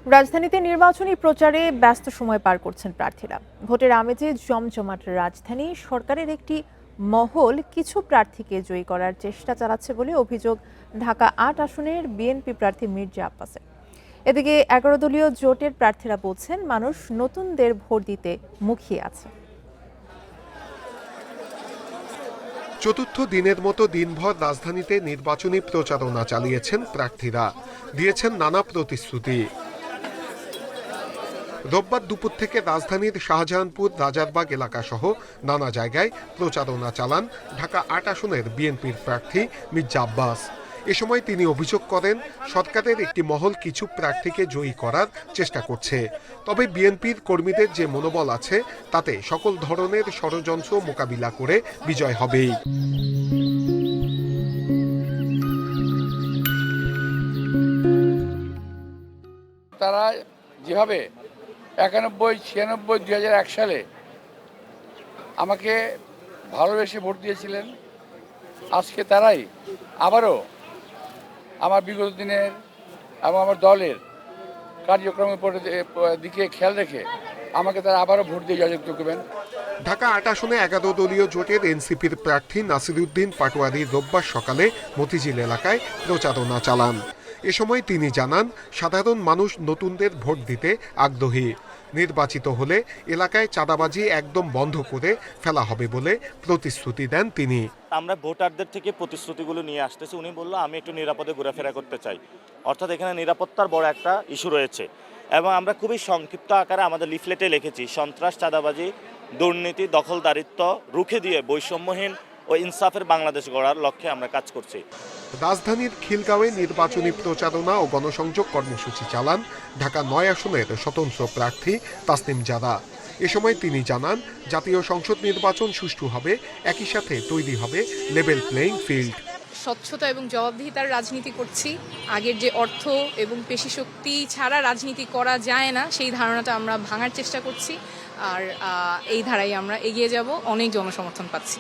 রাজধানীতে নির্বাচনী প্রচারে ব্যস্ত সময় পার করছেন প্রার্থীরা। ভোটের আমেজে জমজমাট রাজধানী। সরকারের একটি মহল কিছু প্রার্থীকে জয়ী করার চেষ্টা চালাচ্ছে বলে অভিযোগ ঢাকা ৮ আসনের বিএনপি প্রার্থী মির্জা আব্বাসের। এদিকে ১১ দলীয় জোটের প্রার্থীরা বলছেন মানুষ নতুনদের ভোট দিতে মুখিয়ে আছে। চতুর্থ দিনের মতো দিনভর রাজধানীতে নির্বাচনী প্রচারণা চালিয়েছেন প্রার্থীরা, দিয়েছেন নানা প্রতিশ্রুতি। রোববার দুপুর থেকে রাজধানীর শাহজাহানপুর, রাজারবাগ এলাকা সহ নানা জায়গায় প্রচারণা চালান ঢাকা ৮ আসনের বিএনপির প্রার্থী মির্জা আব্বাস। এ সময় তিনি অভিযোগ করেন সরকারের একটি মহল কিছু প্রার্থীকে জয়ী করার চেষ্টা করছে। তবে বিএনপির কর্মীদের যে মনোবল আছে তাতে সকল ধরনের ষড়যন্ত্র মোকাবিলা করে বিজয় হবেই। তারা যেভাবে ৯১, ৯৬, ২০০১ সালে আমাকে ভালোবেসে ভোট দিয়েছিলেন, আজকে তারাই আবারও আমার বিগত দিনের এবং আমার দলের কার্যক্রমের দিকে খেয়াল রেখে আমাকে তারা আবারও ভোট দিয়ে জয়যুক্ত করবেন। ঢাকা ৮ আসনে ১১ দলীয় জোটের এনসিপির প্রার্থী নাসিরউদ্দিন পাটোয়ারি রোববার সকালে মতিঝিল এলাকায় প্রচারণা চালান। এ সময় তিনি জানান সাধারণ মানুষ নতুনদের ভোট দিতে আগ্রহী। নির্বাচিত হলে এলাকায় চাঁদাবাজি একদম বন্ধ করে ফেলা হবে বলে প্রতিশ্রুতি দেন তিনি। আমরা ভোটারদের থেকে প্রতিশ্রুতিগুলো নিয়ে আসতেছি। উনি বলল আমি একটু নিরাপদে ঘোরাফেরা করতে চাই, অর্থাৎ এখানে নিরাপত্তার বড় একটা ইস্যু রয়েছে। এবং আমরা খুবই সংক্ষিপ্ত আকারে আমাদের লিফলেটে লিখেছি সন্ত্রাস, চাঁদাবাজি, দুর্নীতি, দখলদারিত্ব রুখে দিয়ে বৈষম্যহীন ও ইনসাফের বাংলাদেশ গড়ার লক্ষ্যে আমরা কাজ করছি। রাজধানীর খিলগাঁওয়ে নির্বাচনী প্রচারণা ও গণসংযোগ কর্মসূচি চালান ঢাকা ৯ আসনের স্বতন্ত্র প্রার্থী তাসনিম জারা। এ সময় তিনি জানান জাতীয় সংসদ নির্বাচন সুষ্ঠু হবে, একই সাথে তৈরি হবে লেভেল প্লেইং ফিল্ড। স্বচ্ছতা এবং জবাবদিহিতার রাজনীতি করছি। আগের যে অর্থ এবং পেশিশক্তি ছাড়া রাজনীতি করা যায় না, সেই ধারণাটা আমরা ভাঙার চেষ্টা করছি। আর এই ধারায় আমরা এগিয়ে যাব, অনেক জনসমর্থন পাচ্ছি।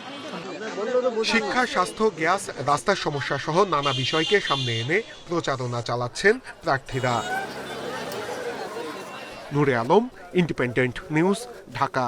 শিক্ষা, স্বাস্থ্য, গ্যাস, রাস্তার সমস্যা সহ নানা বিষয়কে সামনে এনে প্রচারণা চালাচ্ছেন প্রার্থীরা। নূরে আলম, ইন্ডিপেন্ডেন্ট নিউজ, ঢাকা।